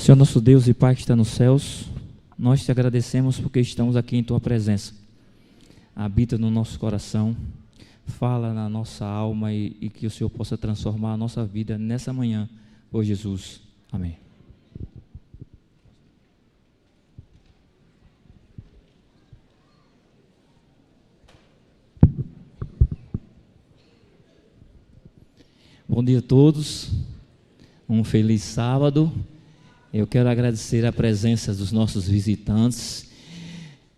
Senhor nosso Deus e Pai que está nos céus, nós te agradecemos porque estamos aqui em Tua presença. Habita no nosso coração, fala na nossa alma e que o Senhor possa transformar a nossa vida nessa manhã, por Jesus. Amém. Bom dia a todos, um feliz sábado. Eu quero agradecer a presença dos nossos visitantes.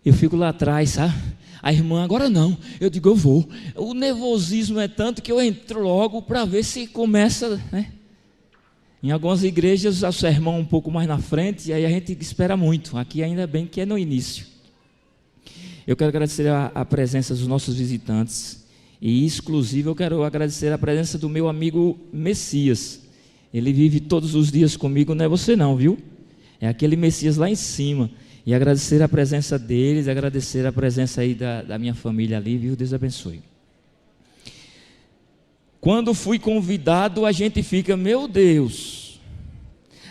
Eu fico lá atrás, sabe? A irmã, agora não. Eu digo, eu vou. O nervosismo é tanto que eu entro logo para ver se começa, né? Em algumas igrejas, o sermão um pouco mais na frente, e aí a gente espera muito. Aqui ainda bem que é no início. Eu quero agradecer a presença dos nossos visitantes. E, exclusivo, eu quero agradecer a presença do meu amigo Messias. Ele vive todos os dias comigo, não é você não, viu? É aquele Messias lá em cima. E agradecer a presença deles, agradecer a presença aí da minha família ali, viu? Deus abençoe. Quando fui convidado, a gente fica, meu Deus,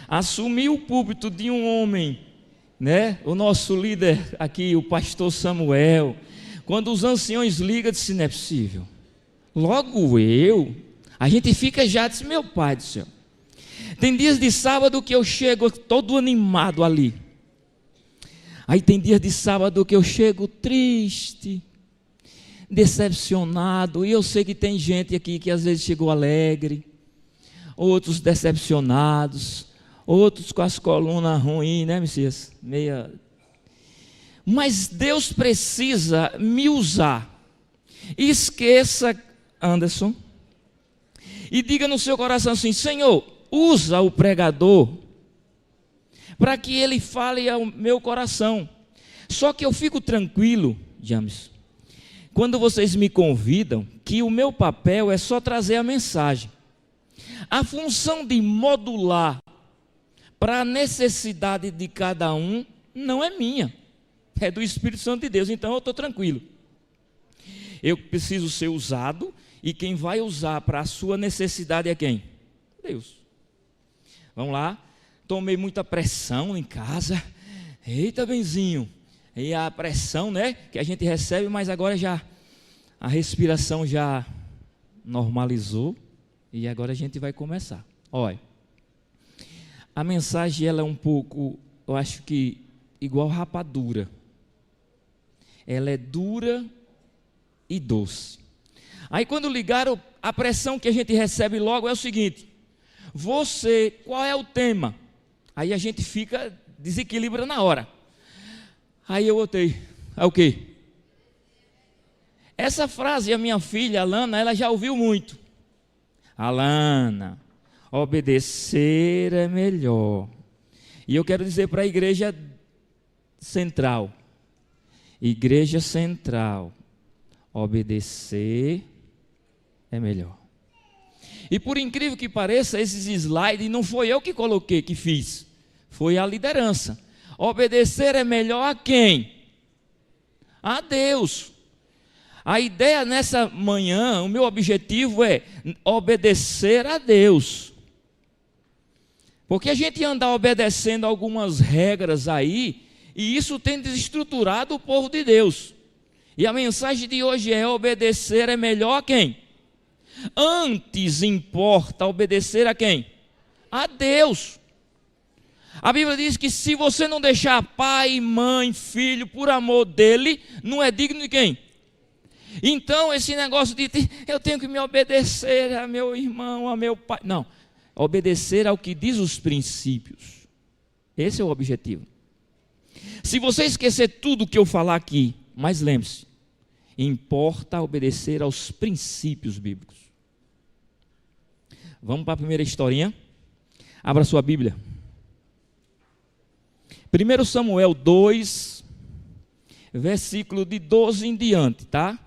assumir o púlpito de um homem, né? O nosso líder aqui, o pastor Samuel, quando os anciões ligam, disse, não é possível. Logo eu, a gente fica já, disse, meu Pai do céu. Tem dias de sábado que eu chego todo animado ali. Aí tem dias de sábado que eu chego triste, decepcionado. E eu sei que tem gente aqui que às vezes chegou alegre, outros decepcionados, outros com as colunas ruins, né, Messias? Mas Deus precisa me usar. Esqueça, Anderson, e diga no seu coração assim, Senhor, usa o pregador para que ele fale ao meu coração. Só que eu fico tranquilo, James, quando vocês me convidam, que o meu papel é só trazer a mensagem. A função de modular para a necessidade de cada um não é minha, é do Espírito Santo de Deus, então eu estou tranquilo. Eu preciso ser usado e quem vai usar para a sua necessidade é quem? Deus. Vamos lá, tomei muita pressão em casa, eita benzinho, e a pressão, né, que a gente recebe, mas agora já, a respiração já normalizou, e agora a gente vai começar. Olha, a mensagem ela é um pouco, eu acho que igual rapadura, ela é dura e doce. Aí quando ligaram, a pressão que a gente recebe logo é o seguinte, qual é o tema? Aí a gente fica, desequilibra na hora. Aí eu botei, é o quê? Essa frase a minha filha, Alana, ela já ouviu muito. Alana, obedecer é melhor. E eu quero dizer para a igreja central, obedecer é melhor. E por incrível que pareça, esses slides não foi eu que coloquei, que fiz. Foi a liderança. Obedecer é melhor a quem? A Deus. A ideia nessa manhã, o meu objetivo é obedecer a Deus. Porque a gente anda obedecendo algumas regras aí, e isso tem desestruturado o povo de Deus. E a mensagem de hoje é obedecer é melhor a quem? Antes importa obedecer a quem? A Deus. A Bíblia diz que se você não deixar pai, mãe, filho, por amor dele, não é digno de quem? Então esse negócio de eu tenho que me obedecer a meu irmão, a meu pai. Não, obedecer ao que diz os princípios. Esse é o objetivo. Se você esquecer tudo que eu falar aqui, mas lembre-se, importa obedecer aos princípios bíblicos. Vamos para a primeira historinha. Abra sua Bíblia. 1 Samuel 2, versículo de 12 em diante, tá?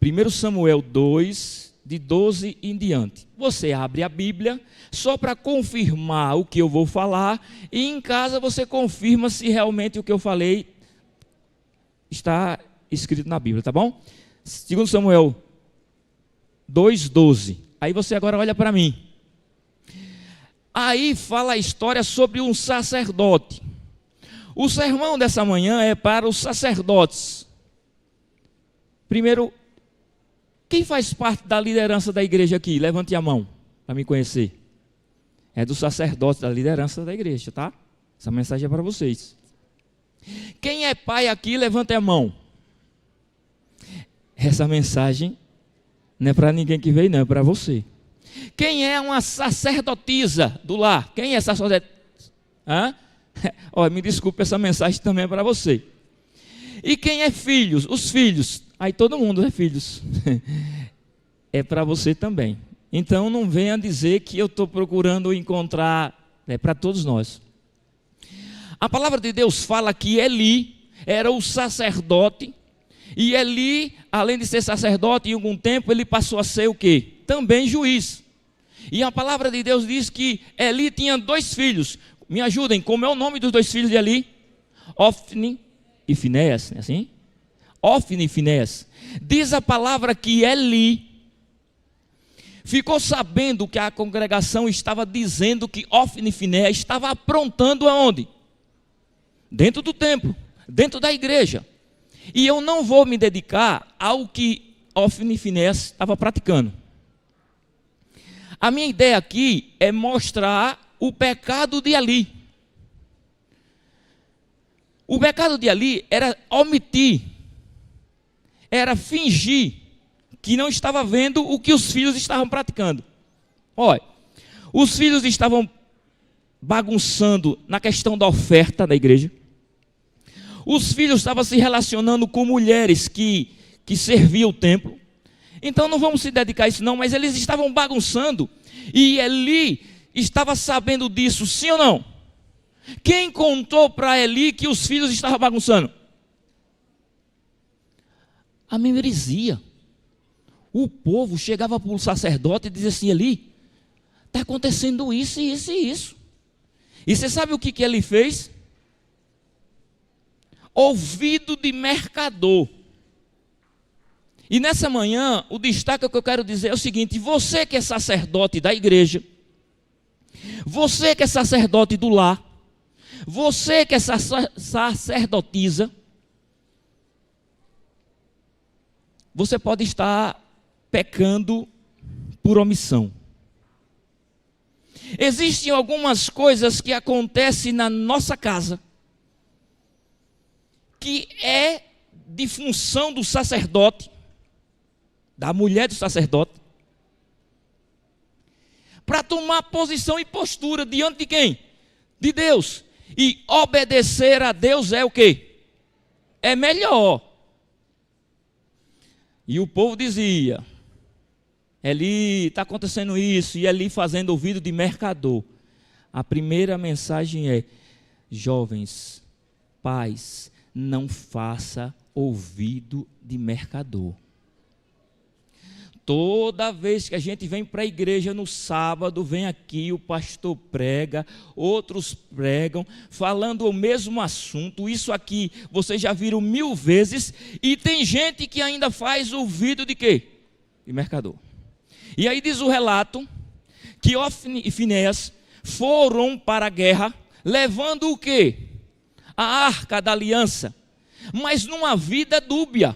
1 Samuel 2, de 12 em diante. Você abre a Bíblia só para confirmar o que eu vou falar e em casa você confirma se realmente o que eu falei está escrito na Bíblia, tá bom? 2 Samuel 2:12. Aí você agora olha para mim. Aí fala a história sobre um sacerdote. O sermão dessa manhã é para os sacerdotes. Primeiro, quem faz parte da liderança da igreja aqui? Levante a mão para me conhecer. É do sacerdote, da liderança da igreja, tá? Essa mensagem é para vocês. Quem é pai aqui, levante a mão. Essa mensagem não é para ninguém que veio, não, é para você. Quem é uma sacerdotisa do lar? Quem é sacerdotisa? Me desculpe, essa mensagem também é para você. E quem é filhos? Os filhos. Aí todo mundo é filhos. É para você também. Então não venha dizer que eu estou procurando encontrar. É para todos nós. A palavra de Deus fala que Eli era o sacerdote. E Eli, além de ser sacerdote, em algum tempo ele passou a ser o quê? Também juiz. E a palavra de Deus diz que Eli tinha 2 filhos. Me ajudem, como é o nome dos 2 filhos de Eli? Ofni e Finéias, é assim? Ofni e Finéias. Diz a palavra que Eli ficou sabendo que a congregação estava dizendo que Ofni e Finéias estava aprontando aonde? Dentro do templo, dentro da igreja. E eu não vou me dedicar ao que Ofni e Finéias estava praticando. A minha ideia aqui é mostrar o pecado de Eli. O pecado de Eli era omitir, era fingir que não estava vendo o que os filhos estavam praticando. Olha, os filhos estavam bagunçando na questão da oferta da igreja. Os filhos estavam se relacionando com mulheres que serviam o templo. Então não vamos se dedicar a isso não, mas eles estavam bagunçando. E Eli estava sabendo disso, sim ou não? Quem contou para Eli que os filhos estavam bagunçando? A membresia. O povo chegava para o sacerdote e dizia assim: Eli, está acontecendo isso, isso e isso. E você sabe o que ele fez? Ouvido de mercador. E nessa manhã, o destaque que eu quero dizer é o seguinte: você que é sacerdote da igreja, você que é sacerdote do lar, você que é sacerdotisa, você pode estar pecando por omissão. Existem algumas coisas que acontecem na nossa casa, que é de função do sacerdote, da mulher do sacerdote, para tomar posição e postura diante de quem? De Deus. E obedecer a Deus é o quê? É melhor. E o povo dizia: Eli, está acontecendo isso, e Eli fazendo ouvido de mercador. A primeira mensagem é: jovens, pais, não faça ouvido de mercador. Toda vez que a gente vem para a igreja no sábado, vem aqui, o pastor prega, outros pregam, falando o mesmo assunto. Isso aqui vocês já viram 1000 vezes, e tem gente que ainda faz ouvido de quê? De mercador. E aí diz o relato que Ofni e Finéias foram para a guerra, levando o quê? A arca da aliança, mas numa vida dúbia,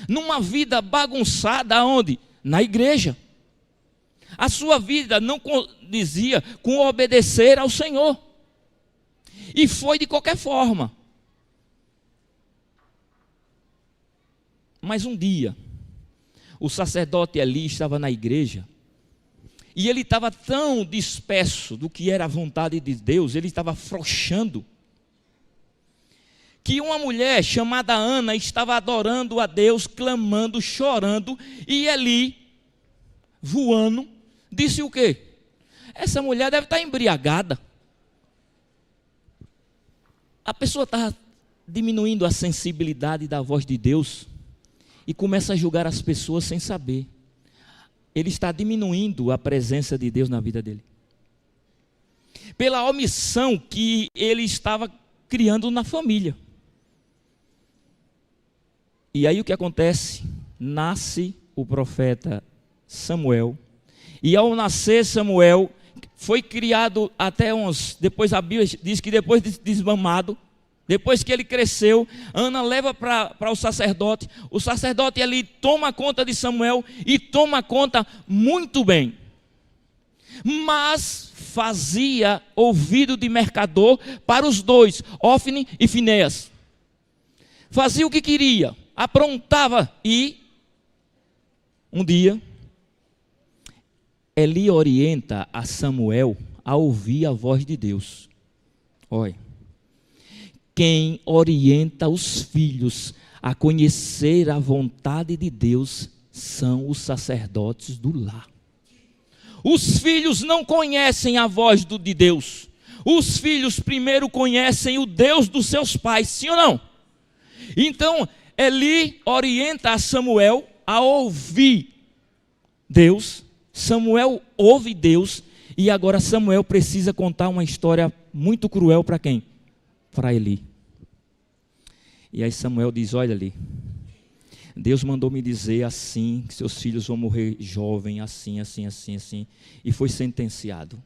numa vida bagunçada, aonde? Na igreja. A sua vida não condizia com obedecer ao Senhor, e foi de qualquer forma. Mas um dia, o sacerdote Eli estava na igreja, e ele estava tão disperso do que era a vontade de Deus, ele estava afrouxando, que uma mulher chamada Ana estava adorando a Deus, clamando, chorando, e Eli, voando, disse o quê? Essa mulher deve estar embriagada. A pessoa está diminuindo a sensibilidade da voz de Deus e começa a julgar as pessoas sem saber. Ele está diminuindo a presença de Deus na vida dele, pela omissão que ele estava criando na família. E aí o que acontece? Nasce o profeta Samuel. E ao nascer Samuel, foi criado até depois a Bíblia diz que depois de desmamado, depois que ele cresceu, Ana leva para o sacerdote ali toma conta de Samuel e toma conta muito bem. Mas fazia ouvido de mercador para os dois, Ofni e Finéias. Fazia o que queria, aprontava e um dia Eli orienta a Samuel a ouvir a voz de Deus. Olha, quem orienta os filhos a conhecer a vontade de Deus são os sacerdotes do lar. Os filhos não conhecem a voz de Deus. Os filhos primeiro conhecem o Deus dos seus pais, sim ou não? Então, Eli orienta a Samuel a ouvir Deus. Samuel ouve Deus e agora Samuel precisa contar uma história muito cruel para quem? Para Eli. E aí Samuel diz, olha ali, Deus mandou me dizer assim, que seus filhos vão morrer jovem, assim. E foi sentenciado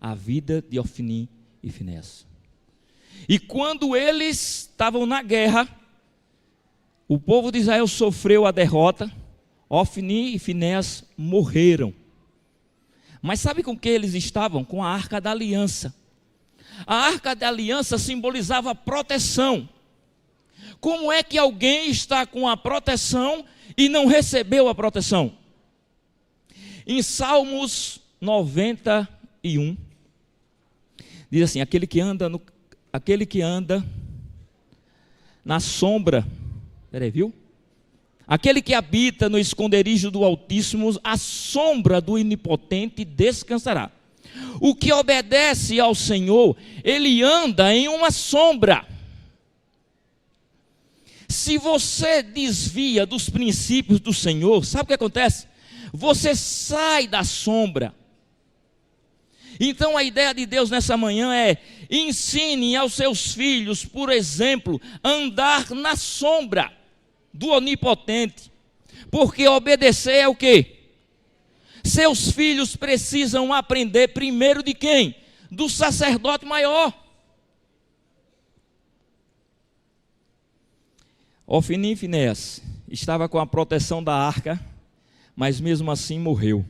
a vida de Ofni e Finéias. E quando eles estavam na guerra, o povo de Israel sofreu a derrota, Ofni e Finéias morreram. Mas sabe com que eles estavam? Com a Arca da Aliança. A Arca da Aliança simbolizava proteção. Como é que alguém está com a proteção e não recebeu a proteção? Em Salmos 91, diz assim, aquele que anda na sombra, viu? Aquele que habita no esconderijo do Altíssimo, a sombra do Onipotente descansará. O que obedece ao Senhor, ele anda em uma sombra. Se você desvia dos princípios do Senhor, sabe o que acontece? Você sai da sombra. Então a ideia de Deus nessa manhã é: ensine aos seus filhos, por exemplo, andar na sombra do Onipotente. Porque obedecer é o quê? Seus filhos precisam aprender primeiro de quem? Do sacerdote maior. Ofni e Finéias estava com a proteção da arca, mas mesmo assim morreu.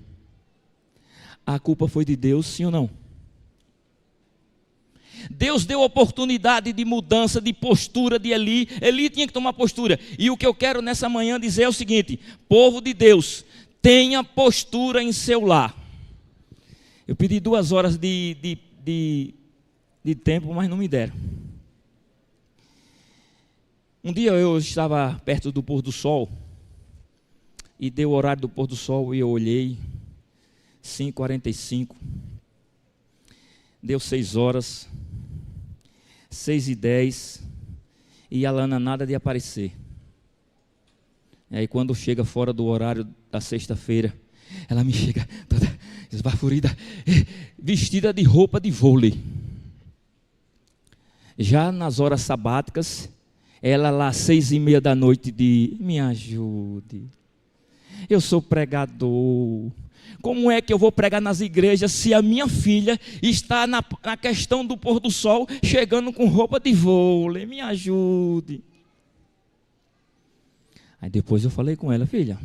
A culpa foi de Deus, sim ou não? Deus deu oportunidade de mudança de postura de Eli. Eli tinha que tomar postura. E o que eu quero nessa manhã dizer é o seguinte: povo de Deus, tenha postura em seu lar. Eu pedi 2 horas de tempo, mas não me deram. Um dia eu estava perto do pôr do sol, e deu o horário do pôr do sol, e eu olhei, 5h45, deu 6 horas, 6h10, e a Lana nada de aparecer. E aí quando chega fora do horário da sexta-feira, ela me chega toda esbaforida, vestida de roupa de vôlei. Já nas horas sabáticas, ela lá 6h30 da noite diz: me ajude, eu sou pregador, como é que eu vou pregar nas igrejas se a minha filha está na questão do pôr do sol, chegando com roupa de vôlei, me ajude. Aí depois eu falei com ela: filha,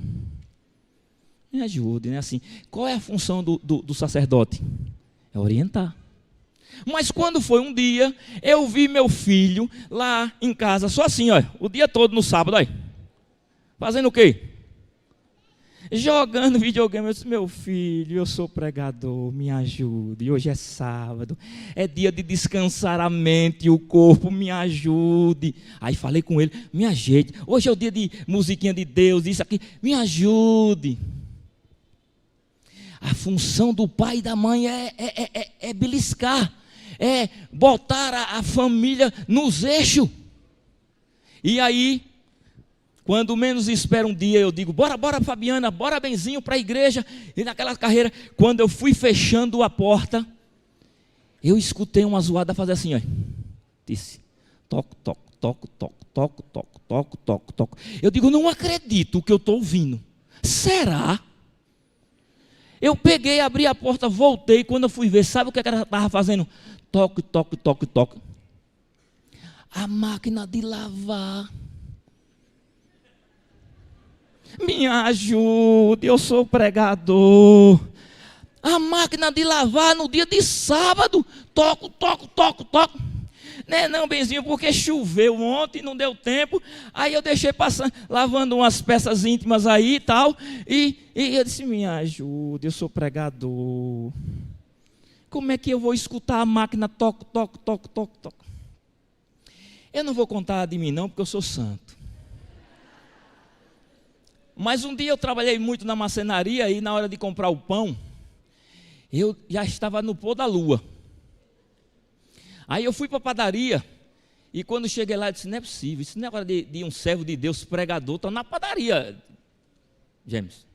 me ajude, né? Assim, qual é a função do sacerdote? É orientar. Mas quando foi um dia, eu vi meu filho lá em casa, só assim, ó, o dia todo no sábado, ó, fazendo o quê? Jogando videogame. Eu disse: meu filho, eu sou pregador, me ajude, hoje é sábado, é dia de descansar a mente e o corpo, me ajude. Aí falei com ele: me ajeite, hoje é o dia de musiquinha de Deus, isso aqui, me ajude. A função do pai e da mãe é beliscar, é botar a família nos eixos. E aí, quando menos espera um dia, eu digo: bora Fabiana, bora Benzinho para a igreja. E naquela carreira, quando eu fui fechando a porta, eu escutei uma zoada fazer assim, ó. Disse: toco, toco, toco, toco, toco, toco, toco, toco, toco. Eu digo: não acredito o que eu estou ouvindo. Será? Eu peguei, abri a porta, voltei. Quando eu fui ver, sabe o que ela estava fazendo? Toque, toque, toque, toque. A máquina de lavar. Me ajude, eu sou pregador. A máquina de lavar no dia de sábado. Toco, toco, toco, toco. Não, benzinho, porque choveu ontem, não deu tempo. Aí eu deixei passando, lavando umas peças íntimas aí e tal. E eu disse, me ajude, eu sou pregador. Como é que eu vou escutar a máquina toco, toco, toco, toco, toco? Eu não vou contar de mim não, porque eu sou santo. Mas um dia eu trabalhei muito na marcenaria e na hora de comprar o pão, eu já estava no pôr da lua. Aí eu fui para a padaria, e quando cheguei lá, eu disse, não é possível, isso não é hora de um servo de Deus, pregador, está na padaria, James.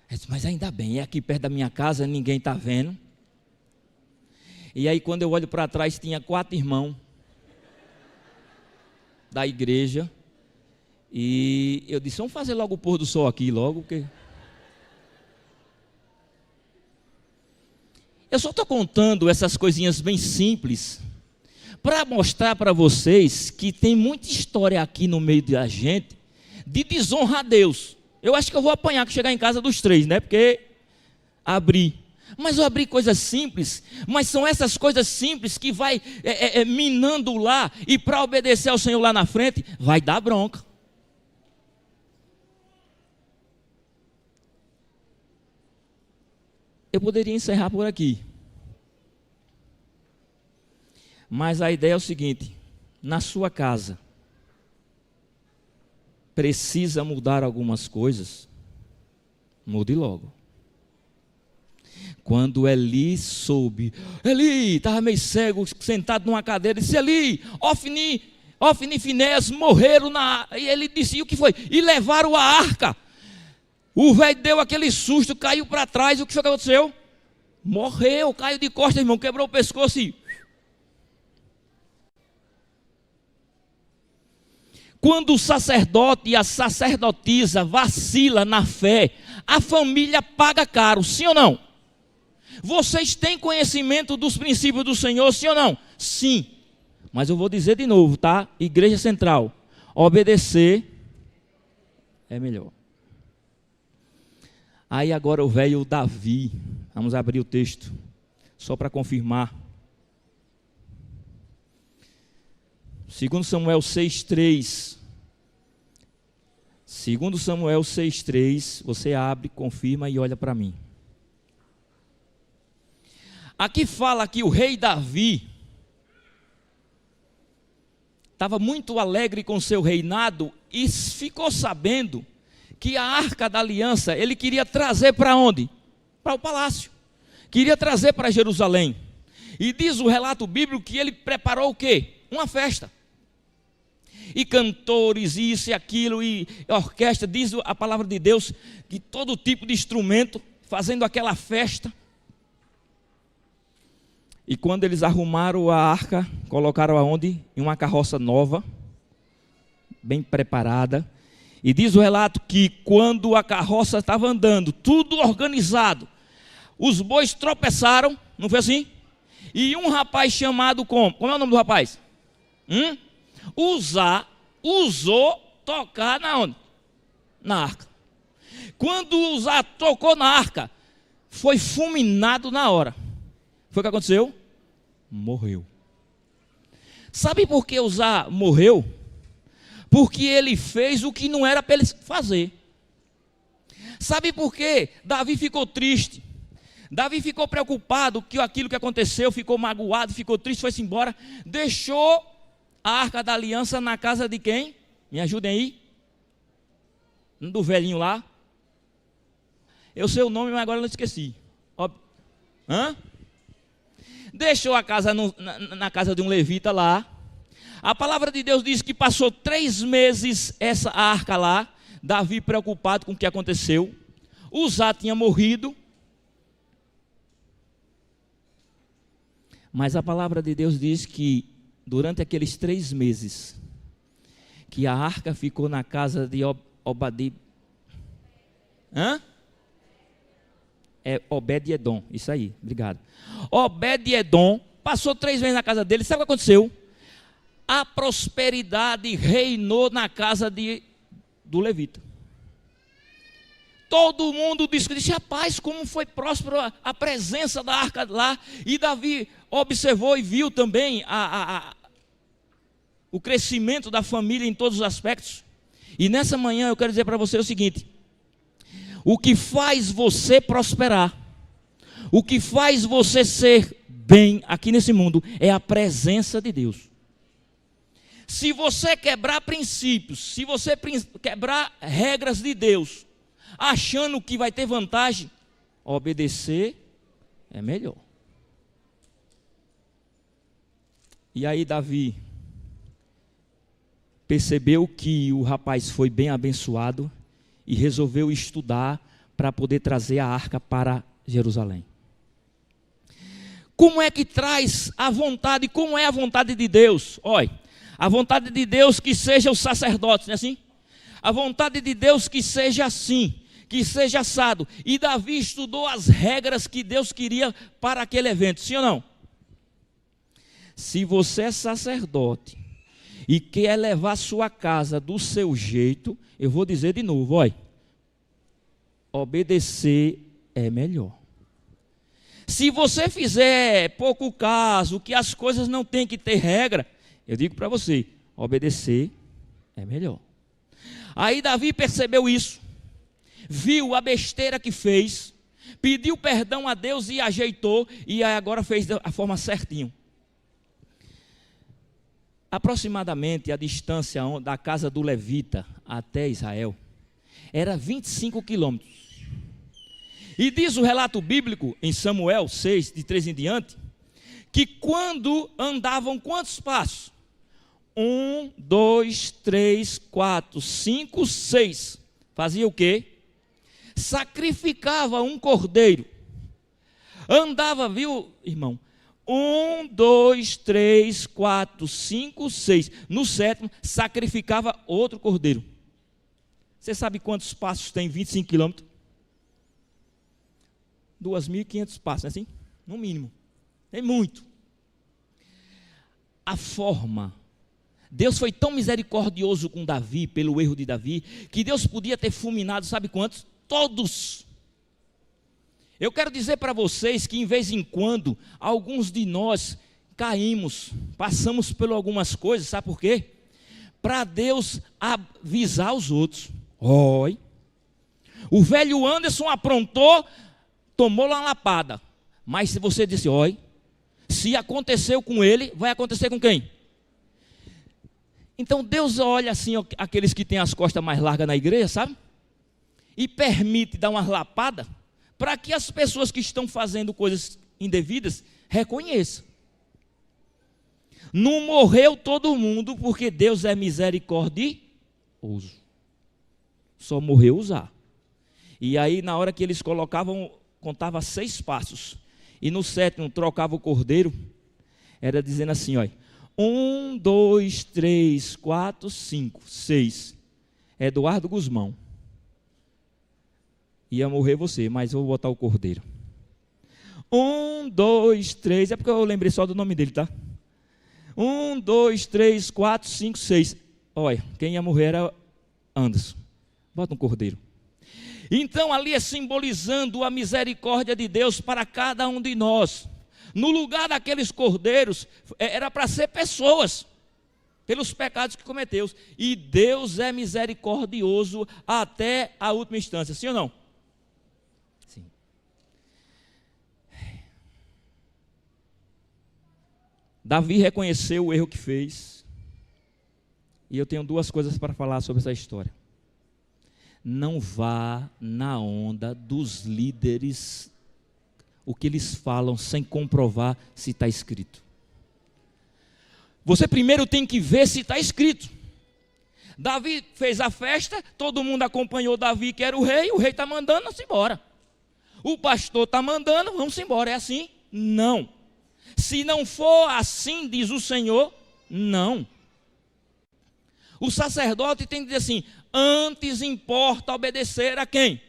Eu disse, mas ainda bem, é aqui perto da minha casa, ninguém está vendo. E aí quando eu olho para trás, tinha 4 irmãos da igreja, e eu disse, vamos fazer logo o pôr do sol aqui, logo, porque... Eu só estou contando essas coisinhas bem simples para mostrar para vocês que tem muita história aqui no meio da gente de desonra a Deus. Eu acho que eu vou apanhar que chegar em casa dos 3, né? Porque abri. Mas eu abri coisas simples, mas são essas coisas simples que vai minando lá, e para obedecer ao Senhor lá na frente, vai dar bronca. Eu poderia encerrar por aqui. Mas a ideia é o seguinte: na sua casa, precisa mudar algumas coisas, mude logo. Quando Eli soube, Eli estava meio cego, sentado numa cadeira, disse, Eli, Ofni e Finéias morreram e ele disse, e o que foi? E levaram a arca. O velho deu aquele susto, caiu para trás. O que foi que aconteceu? Morreu, caiu de costas, irmão, quebrou o pescoço e... Quando o sacerdote e a sacerdotisa vacila na fé, a família paga caro, sim ou não? Vocês têm conhecimento dos princípios do Senhor, sim ou não? Sim. Mas eu vou dizer de novo, tá? Igreja Central, obedecer é melhor. Aí agora o velho Davi, vamos abrir o texto, só para confirmar. 2 Samuel 6,3. 2 Samuel 6,3, você abre, confirma e olha para mim. Aqui fala que o rei Davi estava muito alegre com seu reinado e ficou sabendo que a arca da aliança ele queria trazer para onde? Para o palácio. Queria trazer para Jerusalém. E diz o relato bíblico que ele preparou o quê? Uma festa. E cantores, isso e aquilo, e orquestra, diz a palavra de Deus, que todo tipo de instrumento, fazendo aquela festa. E quando eles arrumaram a arca, colocaram aonde? Em uma carroça nova, bem preparada. E diz o relato que quando a carroça estava andando, tudo organizado, os bois tropeçaram, não foi assim? E um rapaz chamado como é o nome do rapaz? Usou tocar na onde? Na arca. Quando Uzá tocou na arca, foi fulminado na hora. Foi o que aconteceu? Morreu. Sabe por que Uzá morreu? Porque ele fez o que não era para ele fazer. Sabe por quê? Davi ficou triste. Davi ficou preocupado com aquilo que aconteceu, ficou magoado, ficou triste, foi-se embora. Deixou a arca da aliança na casa de quem? Me ajudem aí. Do velhinho lá. Eu sei o nome, mas agora eu não esqueci. Deixou a casa na casa de um levita lá. A palavra de Deus diz que passou 3 meses essa arca lá. Davi preocupado com o que aconteceu. Uzá tinha morrido. Mas a palavra de Deus diz que durante aqueles 3 meses, que a arca ficou na casa de Obadi. É Obed-Edom, isso aí, obrigado. Obed-Edom passou 3 meses na casa dele, sabe o que aconteceu? A prosperidade reinou na casa do levita. Todo mundo disse, rapaz, como foi próspero a presença da arca lá. E Davi observou e viu também o crescimento da família em todos os aspectos. E nessa manhã eu quero dizer para você o seguinte: o que faz você prosperar, o que faz você ser bem aqui nesse mundo, é a presença de Deus. Se você quebrar princípios, se você quebrar regras de Deus, achando que vai ter vantagem, obedecer é melhor. E aí Davi percebeu que o rapaz foi bem abençoado e resolveu estudar para poder trazer a arca para Jerusalém. Como é que traz a vontade, como é a vontade de Deus? Olha, a vontade de Deus que seja os sacerdotes, não é assim? A vontade de Deus que seja assim, que seja assado. E Davi estudou as regras que Deus queria para aquele evento, sim ou não? Se você é sacerdote e quer levar sua casa do seu jeito, eu vou dizer de novo, olha, obedecer é melhor. Se você fizer pouco caso, que as coisas não têm que ter regra, eu digo para você, obedecer é melhor. Aí Davi percebeu isso, viu a besteira que fez, pediu perdão a Deus e ajeitou, e agora fez da forma certinho. Aproximadamente a distância da casa do levita até Israel era 25 quilômetros. E diz o relato bíblico em Samuel 6, de 3 em diante, que quando andavam quantos passos? 1, 2, 3, 4, 5, 6. Fazia o quê? Sacrificava um cordeiro. Andava, viu, irmão? 1, 2, 3, 4, 5, 6. No 7º, sacrificava outro cordeiro. Você sabe quantos passos tem 25 quilômetros? 2.500 passos, não é assim? No mínimo. É muito. A forma. Deus foi tão misericordioso com Davi, pelo erro de Davi, que Deus podia ter fulminado, sabe quantos? Todos. Eu quero dizer para vocês que, em vez em quando, alguns de nós caímos, passamos por algumas coisas, sabe por quê? Para Deus avisar os outros. Oi. O velho Anderson aprontou, tomou lá uma lapada. Mas se você disse, oi, se aconteceu com ele, vai acontecer com quem? Então Deus olha assim, aqueles que têm as costas mais largas na igreja, sabe? E permite dar uma lapada, para que as pessoas que estão fazendo coisas indevidas reconheçam. Não morreu todo mundo, porque Deus é misericordioso. Só morreu usar. E aí, na hora que eles colocavam, contava 6 passos. E no 7º, trocava o cordeiro. Era dizendo assim, olha. 1, 2, 3, 4, 5, 6. Eduardo Guzmão. Ia morrer você, mas eu vou botar o cordeiro. 1, 2, 3. É porque eu lembrei só do nome dele, tá? 1, 2, 3, 4, 5, 6. Olha, quem ia morrer era Anderson. Bota um cordeiro. Então ali é simbolizando a misericórdia de Deus para cada um de nós. No lugar daqueles cordeiros, era para ser pessoas, pelos pecados que cometeu. E Deus é misericordioso até a última instância, sim ou não? Sim. Davi reconheceu o erro que fez. E eu tenho 2 coisas para falar sobre essa história. Não vá na onda dos líderes, o que eles falam sem comprovar se está escrito. Você primeiro tem que ver se está escrito. Davi fez a festa, todo mundo acompanhou Davi, que era o rei está mandando, vamos embora. O pastor está mandando, vamos embora, é assim? Não. Se não for assim, diz o Senhor, não. O sacerdote tem que dizer assim, antes importa obedecer a quem?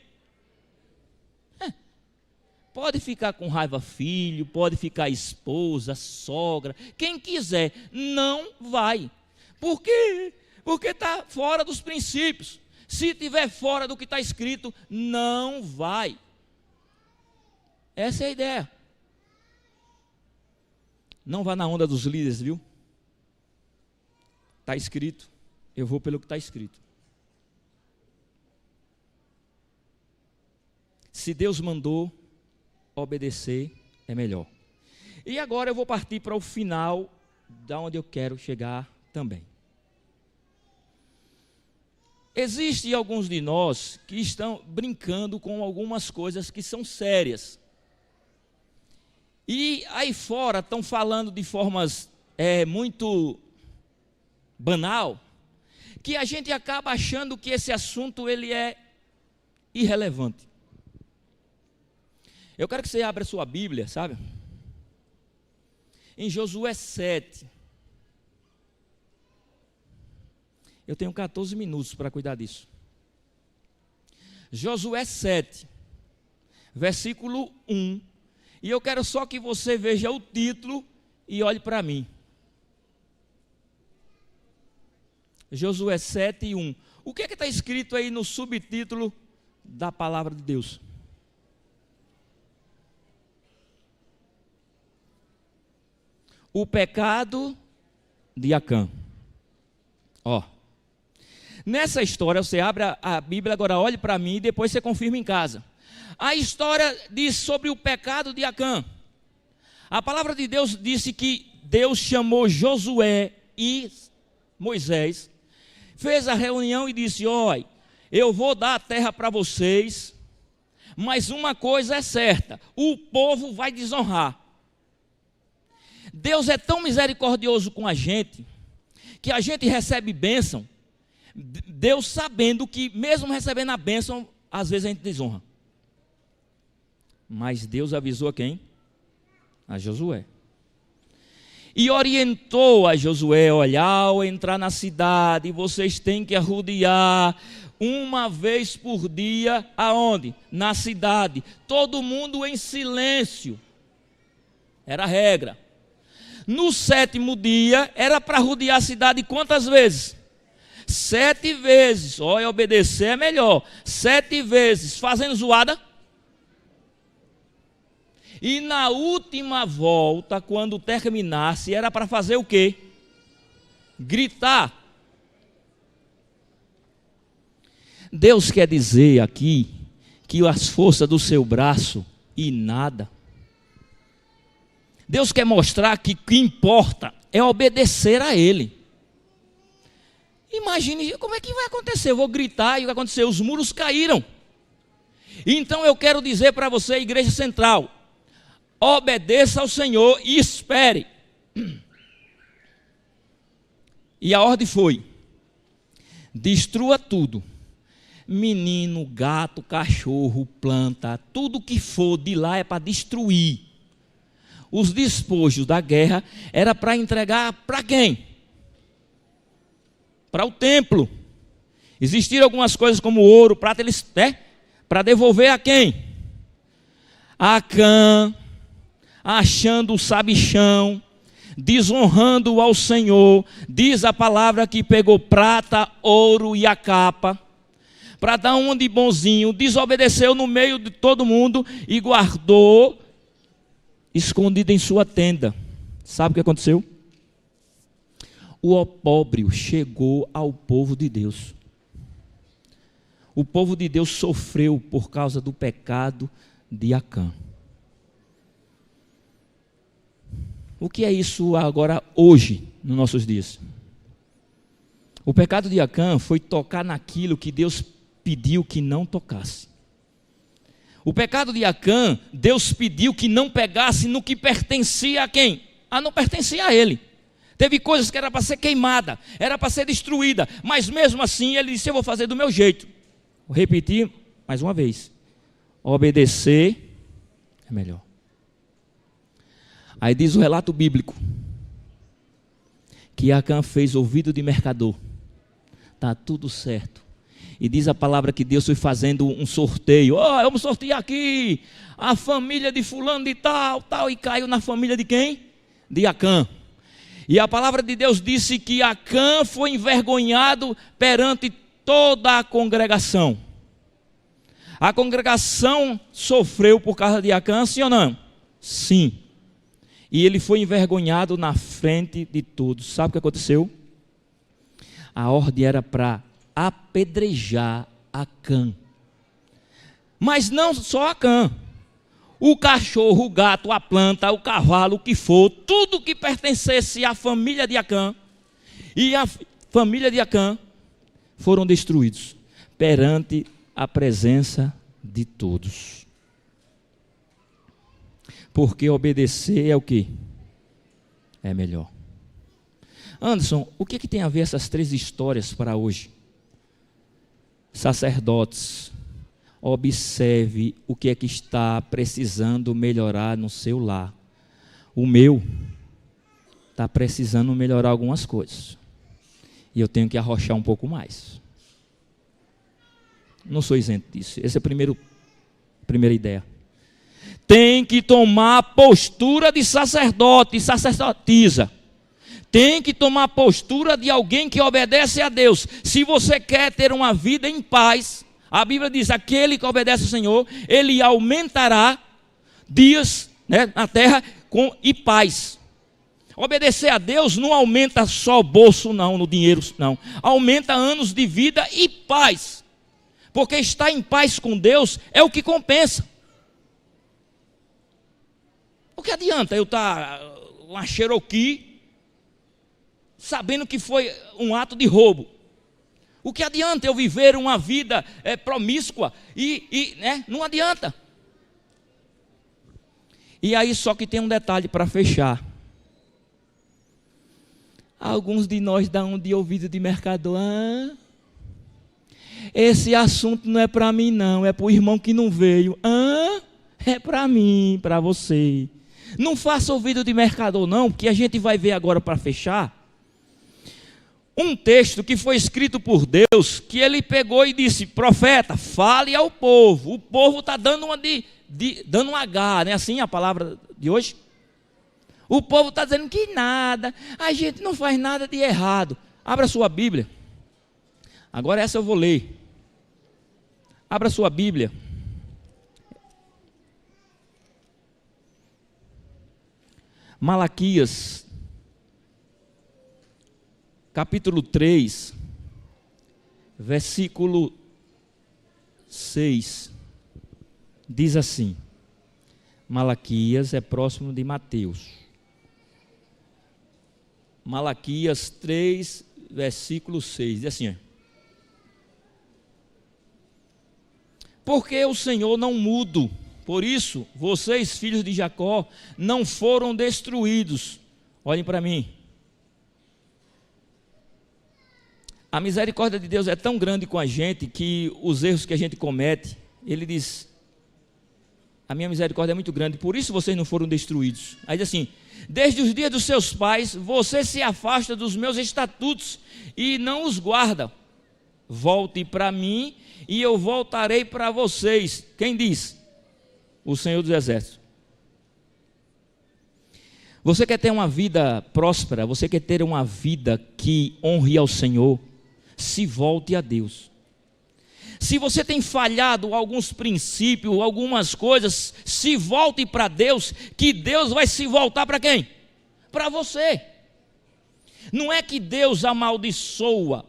Pode ficar com raiva filho, pode ficar esposa, sogra, quem quiser, não vai. Por quê? Porque está fora dos princípios. Se estiver fora do que está escrito, não vai. Essa é a ideia. Não vá na onda dos líderes, viu? Está escrito, eu vou pelo que está escrito. Se Deus mandou, obedecer é melhor. E agora eu vou partir para o final, da onde eu quero chegar também. Existem alguns de nós que estão brincando com algumas coisas que são sérias. E aí fora estão falando de formas muito banal, que a gente acaba achando que esse assunto ele é irrelevante. Eu quero que você abra a sua Bíblia, sabe? Em Josué 7. Eu tenho 14 minutos para cuidar disso. Josué 7, versículo 1. E eu quero só que você veja o título e olhe para mim. Josué 7, 1. O que é que está escrito aí no subtítulo da palavra de Deus? O pecado de Acã. Ó. Nessa história, você abre a Bíblia, agora olhe para mim e depois você confirma em casa. A história diz sobre o pecado de Acã. A palavra de Deus disse que Deus chamou Josué e Moisés, fez a reunião e disse: olha, eu vou dar a terra para vocês, mas uma coisa é certa, o povo vai desonrar. Deus é tão misericordioso com a gente, que a gente recebe bênção, Deus sabendo que mesmo recebendo a bênção, às vezes a gente desonra. Mas Deus avisou a quem? A Josué. E orientou a Josué: olha, ao entrar na cidade, vocês têm que arrodear uma vez por dia, aonde? Na cidade, todo mundo em silêncio, era a regra. No 7º dia, era para rodear a cidade quantas vezes? 7 vezes, olha, obedecer é melhor, 7 vezes, fazendo zoada. E na última volta, quando terminasse, era para fazer o quê? Gritar. Deus quer dizer aqui, que as forças do seu braço e nada. Deus quer mostrar que o que importa é obedecer a Ele. Imagine, como é que vai acontecer? Eu vou gritar e o que vai acontecer? Os muros caíram. Então eu quero dizer para você, Igreja Central, obedeça ao Senhor e espere. E a ordem foi: destrua tudo. Menino, gato, cachorro, planta, tudo que for de lá é para destruir. Os despojos da guerra era para entregar para quem? Para o templo. Existiram algumas coisas como ouro, prata, eles, para devolver a quem? A Acã, achando o sabichão, desonrando ao Senhor. Diz a palavra que pegou prata, ouro e a capa, para dar um de bonzinho, desobedeceu no meio de todo mundo e guardou escondido em sua tenda. Sabe o que aconteceu? O opróbrio chegou ao povo de Deus. O povo de Deus sofreu por causa do pecado de Acã. O que é isso agora, hoje, nos nossos dias? O pecado de Acã foi tocar naquilo que Deus pediu que não tocasse. O pecado de Acã, Deus pediu que não pegasse no que pertencia a quem? Não pertencia a ele. Teve coisas que era para ser queimada, era para ser destruída, mas mesmo assim ele disse: eu vou fazer do meu jeito. Vou repetir mais uma vez: obedecer é melhor. Aí diz o relato bíblico que Acã fez ouvido de mercador. Está tudo certo. E diz a palavra que Deus foi fazendo um sorteio. Ó, vamos sortear aqui a família de fulano de tal, tal. E caiu na família de quem? De Acã. E a palavra de Deus disse que Acã foi envergonhado perante toda a congregação. A congregação sofreu por causa de Acã, sim ou não? Sim. E ele foi envergonhado na frente de todos. Sabe o que aconteceu? A ordem era para apedrejar Acã. Mas não só Acã. O cachorro, o gato, a planta, o cavalo, o que for, tudo que pertencesse à família de Acã e a família de Acã foram destruídos perante a presença de todos. Porque obedecer é o quê? É melhor. Anderson, o que tem a ver essas 3 histórias para hoje? Sacerdotes, observe o que é que está precisando melhorar no seu lar. O meu está precisando melhorar algumas coisas. E eu tenho que arrochar um pouco mais. Não sou isento disso. Essa é a primeira ideia. Tem que tomar a postura de sacerdote, sacerdotisa. Tem que tomar a postura de alguém que obedece a Deus. Se você quer ter uma vida em paz, a Bíblia diz, aquele que obedece ao Senhor, ele aumentará dias, né, na terra e paz. Obedecer a Deus não aumenta só o bolso, não, no dinheiro, não. Aumenta anos de vida e paz. Porque estar em paz com Deus é o que compensa. O que adianta eu estar uma Cherokee sabendo que foi um ato de roubo? O que adianta eu viver uma vida promíscua né? Não adianta. E aí só que tem um detalhe para fechar. Alguns de nós dão de ouvido de mercador. Esse assunto não é para mim não, é para o irmão que não veio. É para mim, para você. Não faça ouvido de mercador não, porque a gente vai ver agora para fechar. Um texto que foi escrito por Deus, que ele pegou e disse, profeta, fale ao povo. O povo está dando dando um H, não é assim a palavra de hoje? O povo está dizendo que nada, a gente não faz nada de errado. Abra sua Bíblia. Agora essa eu vou ler. Abra sua Bíblia. Malaquias, capítulo 3, versículo 6, diz assim, Malaquias é próximo de Mateus. Malaquias 3, versículo 6, diz assim, porque o Senhor não muda. Por isso, vocês, filhos de Jacó, não foram destruídos. Olhem para mim. A misericórdia de Deus é tão grande com a gente que os erros que a gente comete, ele diz, a minha misericórdia é muito grande, por isso vocês não foram destruídos. Aí diz assim, desde os dias dos seus pais, você se afasta dos meus estatutos e não os guarda. Volte para mim e eu voltarei para vocês. Quem diz? O Senhor dos Exércitos. Você quer ter uma vida próspera? Você quer ter uma vida que honre ao Senhor? Se volte a Deus. Se você tem falhado alguns princípios, algumas coisas, se volte para Deus, que Deus vai se voltar para quem? Para você. Não é que Deus amaldiçoa,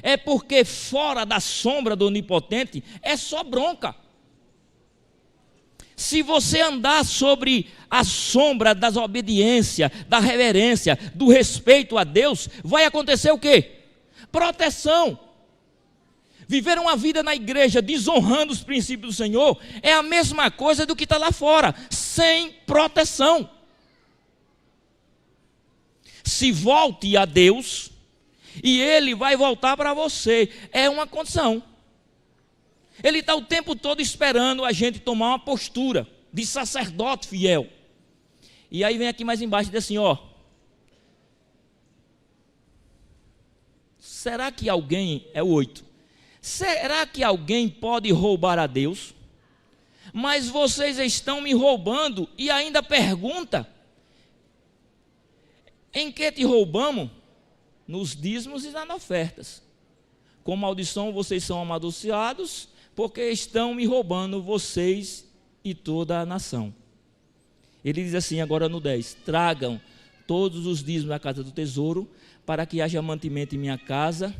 é porque fora da sombra do Onipotente é só bronca. Se você andar sobre a sombra da obediência, da reverência, do respeito a Deus, vai acontecer o quê? Proteção. Viver uma vida na igreja desonrando os princípios do Senhor é a mesma coisa do que está lá fora, sem proteção. Se volte a Deus e Ele vai voltar para você, é uma condição. Ele está o tempo todo esperando a gente tomar uma postura de sacerdote fiel. E aí vem aqui mais embaixo e diz assim, ó. Será que alguém, é o 8, será que alguém pode roubar a Deus? Mas vocês estão me roubando e ainda pergunta: em que te roubamos? Nos dízimos e nas ofertas. Com maldição vocês são amaldiçoados, porque estão me roubando, vocês e toda a nação. Ele diz assim agora no 10: tragam todos os dízimos da casa do tesouro, para que haja mantimento em minha casa.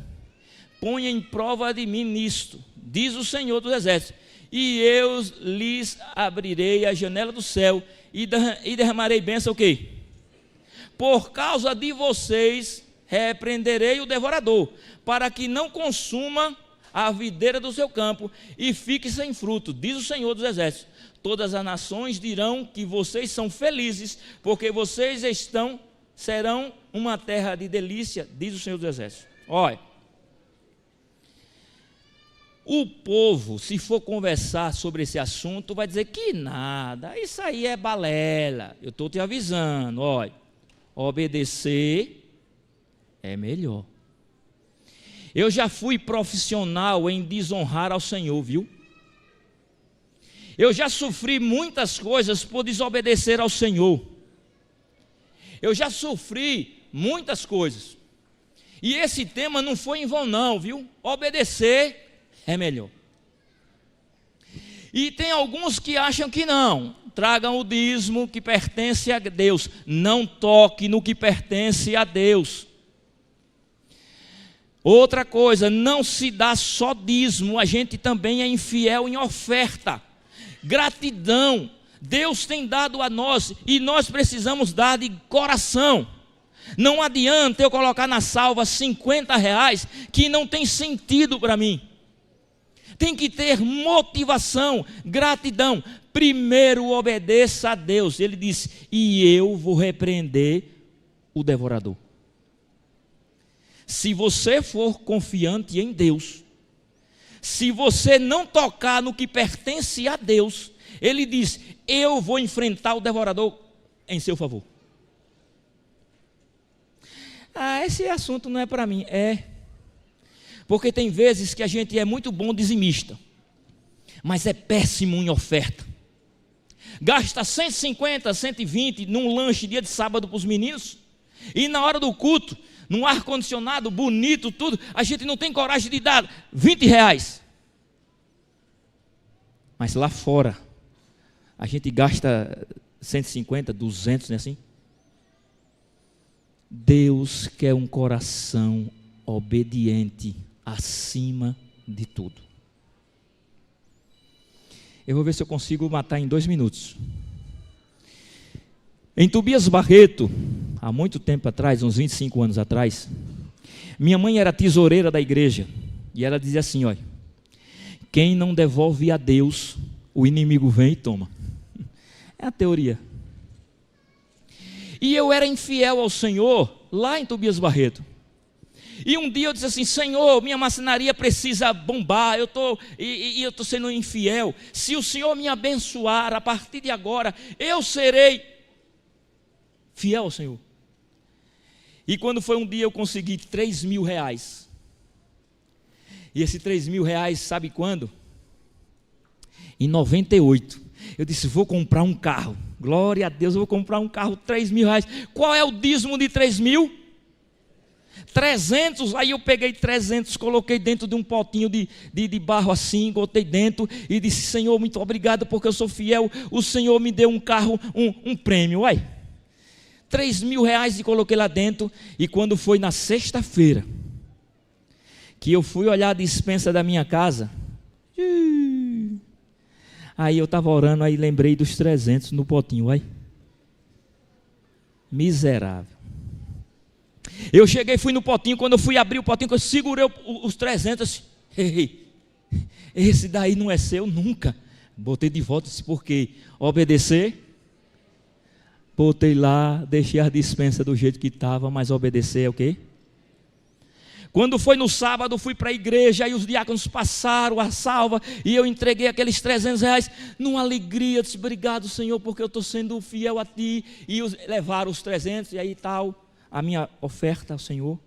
Ponha em prova de mim nisto, diz o Senhor dos Exércitos, e eu lhes abrirei a janela do céu e derramarei bênção o quê? Por causa de vocês repreenderei o devorador, para que não consuma a videira do seu campo e fique sem fruto, diz o Senhor dos Exércitos. Todas as nações dirão que vocês são felizes, porque vocês serão uma terra de delícia, diz o Senhor dos Exércitos. Olha, o povo, se for conversar sobre esse assunto, vai dizer que nada, isso aí é balela. Eu estou te avisando, olha, obedecer é melhor. Eu já fui profissional em desonrar ao Senhor, viu? Eu já sofri muitas coisas por desobedecer ao Senhor. Eu já sofri muitas coisas. E esse tema não foi em vão não, viu? Obedecer é melhor. E tem alguns que acham que não. Tragam o dízimo que pertence a Deus. Não toque no que pertence a Deus. Outra coisa, não se dá só dízimo, a gente também é infiel em oferta. Gratidão, Deus tem dado a nós e nós precisamos dar de coração. Não adianta eu colocar na salva R$50 que não tem sentido para mim. Tem que ter motivação, gratidão. Primeiro obedeça a Deus. Ele disse: e eu vou repreender o devorador. Se você for confiante em Deus, se você não tocar no que pertence a Deus, Ele diz: eu vou enfrentar o devorador em seu favor. Esse assunto não é para mim. É. Porque tem vezes que a gente é muito bom dizimista, mas é péssimo em oferta. Gasta 150, 120 num lanche dia de sábado para os meninos, e na hora do culto, num ar-condicionado bonito, tudo, a gente não tem coragem de dar R$20. Mas lá fora, a gente gasta 150, 200, não é assim? Deus quer um coração obediente acima de tudo. Eu vou ver se eu consigo matar em 2 minutos. Em Tobias Barreto, há muito tempo atrás, uns 25 anos atrás, minha mãe era tesoureira da igreja, e ela dizia assim: olha, quem não devolve a Deus, o inimigo vem e toma. É a teoria. E eu era infiel ao Senhor, lá em Tobias Barreto. E um dia eu disse assim: Senhor, minha marcenaria precisa bombar, eu estou sendo infiel. Se o Senhor me abençoar, a partir de agora, eu serei fiel ao Senhor. E quando foi um dia eu consegui R$3.000. E esse R$3.000, sabe quando? Em 98. Eu disse: vou comprar um carro. Glória a Deus, eu vou comprar um carro, R$3.000. Qual é o dízimo de 3.000? 300. Aí eu peguei 300, coloquei dentro de um potinho de barro assim, botei dentro e disse: Senhor, muito obrigado porque eu sou fiel. O Senhor me deu um carro, um prêmio. Uai, R$3.000 e coloquei lá dentro. E quando foi na sexta-feira que eu fui olhar a despensa da minha casa, aí eu estava orando, aí lembrei dos 300 no potinho. Uai, miserável. Eu cheguei, fui no potinho, quando eu fui abrir o potinho, eu segurei os 300, ei, esse daí não é seu nunca. Botei de volta, disse: por quê? Obedecer. Botei lá, deixei a despensa do jeito que estava, mas obedecer é o quê? Quando foi no sábado, fui para a igreja, aí os diáconos passaram a salva, e eu entreguei aqueles R$300, numa alegria, disse: obrigado, Senhor, porque eu estou sendo fiel a Ti, e levaram os 300, e aí tal, a minha oferta ao Senhor.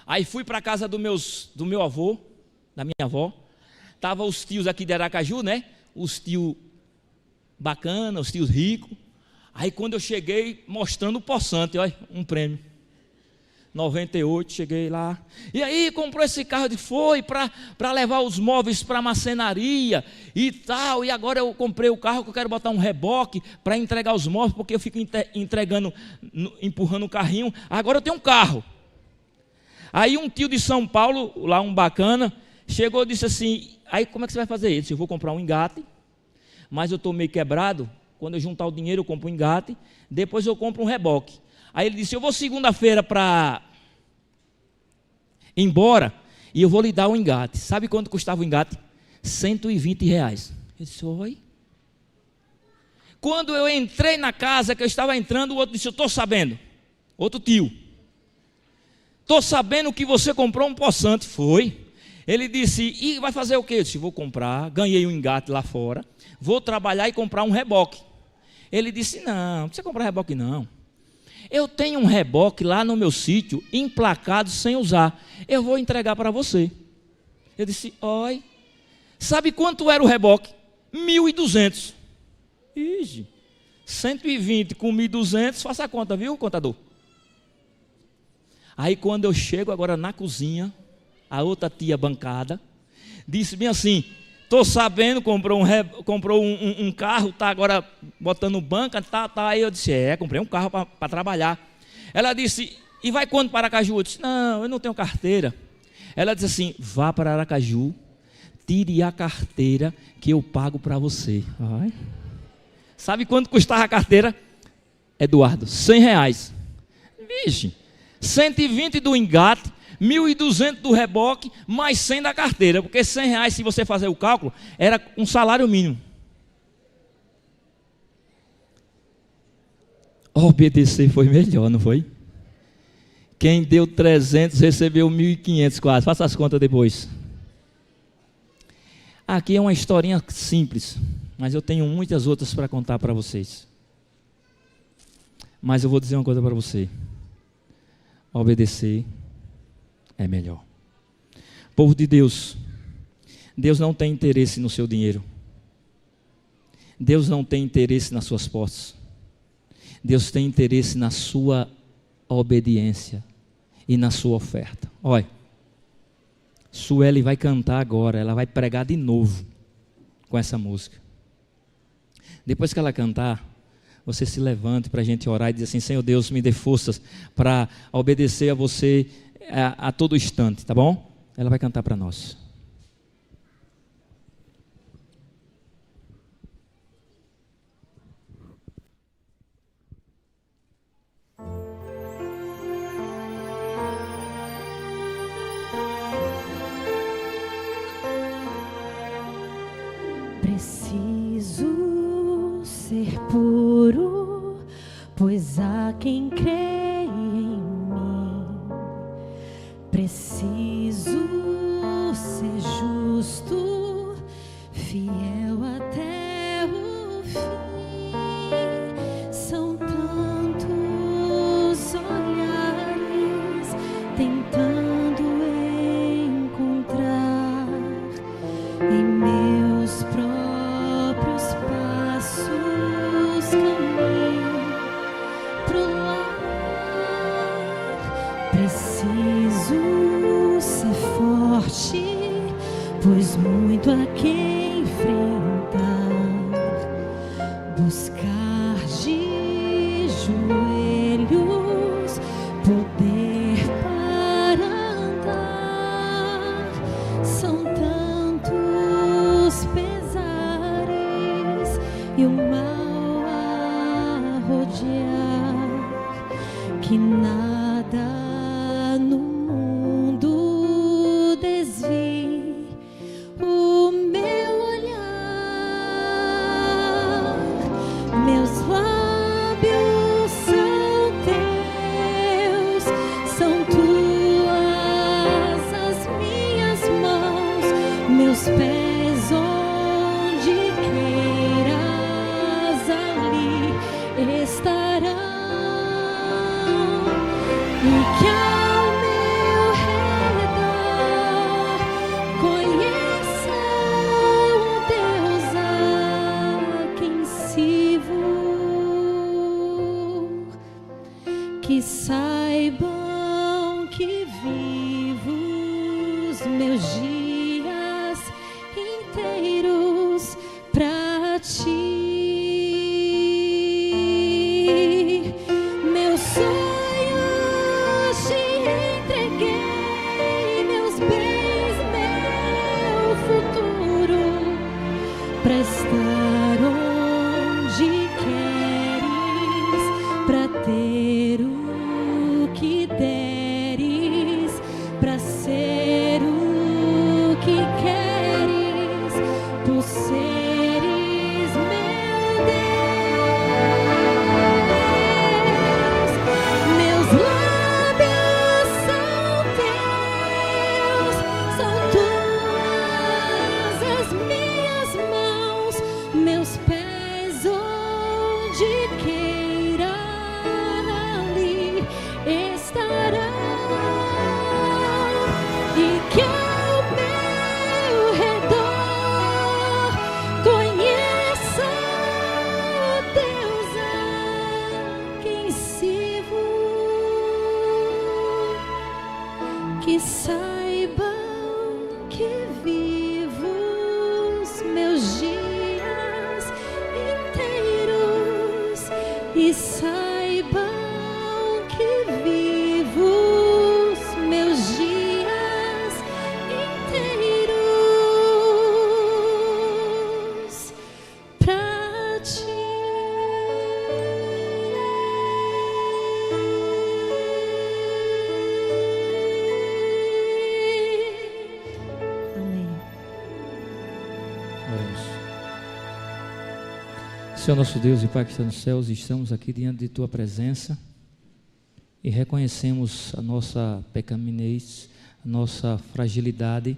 Aí fui para a casa do meu avô, da minha avó. Estavam os tios aqui de Aracaju, né? Os tios bacanas, os tios ricos. Aí quando eu cheguei, mostrando o poçante, olha, um prêmio. 98, cheguei lá. E aí, comprou esse carro de foi para levar os móveis para a marcenaria e tal. E agora eu comprei o carro que eu quero botar um reboque para entregar os móveis, porque eu fico entregando, empurrando o carrinho. Agora eu tenho um carro. Aí um tio de São Paulo, lá um bacana, chegou e disse assim: aí como é que você vai fazer isso? Eu vou comprar um engate, mas eu estou meio quebrado. Quando eu juntar o dinheiro, eu compro um engate. Depois eu compro um reboque. Aí ele disse: eu vou segunda-feira para ir embora e eu vou lhe dar o engate. Sabe quanto custava o engate? R$120. Eu disse: oi. Quando eu entrei na casa, que eu estava entrando, o outro disse: eu estou sabendo. Outro tio: estou sabendo que você comprou um poçante. Foi. Ele disse: e vai fazer o quê? Eu disse: vou comprar, ganhei um engate lá fora, vou trabalhar e comprar um reboque. Ele disse: não precisa comprar reboque não. Eu tenho um reboque lá no meu sítio, emplacado sem usar. Eu vou entregar para você. Eu disse: oi. Sabe quanto era o reboque? 1.200. Ixi, 120 com 1.200, faça a conta, viu, contador? Aí quando eu chego agora na cozinha, a outra tia bancada disse bem assim: estou sabendo, comprou um carro, está agora botando banca, tá. Aí eu disse: comprei um carro para trabalhar. Ela disse: e vai quando para Aracaju? Eu disse: não, eu não tenho carteira. Ela disse assim: vá para Aracaju, tire a carteira que eu pago para você. Ai. Sabe quanto custava a carteira, Eduardo? R$100. Vixe, 120 do engate, 1.200 do reboque, mais 100 da carteira, porque R$100, se você fazer o cálculo, era um salário mínimo. Obedecer foi melhor, não foi? Quem deu 300 recebeu 1.500 quase, faça as contas depois. Aqui é uma historinha simples, mas eu tenho muitas outras para contar para vocês. Mas eu vou dizer uma coisa para você: obedecer é melhor. Povo de Deus, Deus não tem interesse no seu dinheiro. Deus não tem interesse nas suas posses. Deus tem interesse na sua obediência e na sua oferta. Olha, Sueli vai cantar agora, ela vai pregar de novo com essa música. Depois que ela cantar, você se levante para a gente orar e dizer assim: Senhor Deus, me dê forças para obedecer a você a todo instante, tá bom? Ela vai cantar para nós. Preciso ser puro, pois há quem crê em mim. Preciso ser justo, fiel até o fim. São tantos olhares tentando encontrar em meus próprios passos caminho pro lar. Preciso ser forte, pois muito há que enfrentar. Buscar de joelhos poder para andar. São tantos pesares e o mal a rodear, que nada no mundo desvie o meu olhar. Meus lábios são teus, são tuas as minhas mãos, meus pés onde queiras ali estarão. E que ao meu redor que deres, para ser o que queres, tu seres meu Deus. Meus lábios são teus, são tuas as minhas mãos, meus pés onde queira ali estarão, e que ao meu redor conheça o Deus a quem sirvo, que saibam que vivo os meus dias inteiros, e saibam que vivo os meus dias inteiros pra ti. Amém. Oremos. Senhor nosso Deus e Pai que está nos céus, estamos aqui diante de Tua presença e reconhecemos a nossa pecaminosidade, a nossa fragilidade,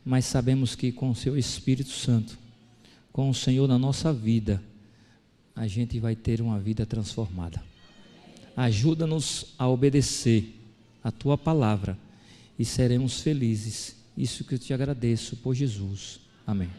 mas sabemos que com o Seu Espírito Santo, com o Senhor na nossa vida, a gente vai ter uma vida transformada. Ajuda-nos a obedecer a Tua palavra e seremos felizes. Isso que eu te agradeço por Jesus. Amém.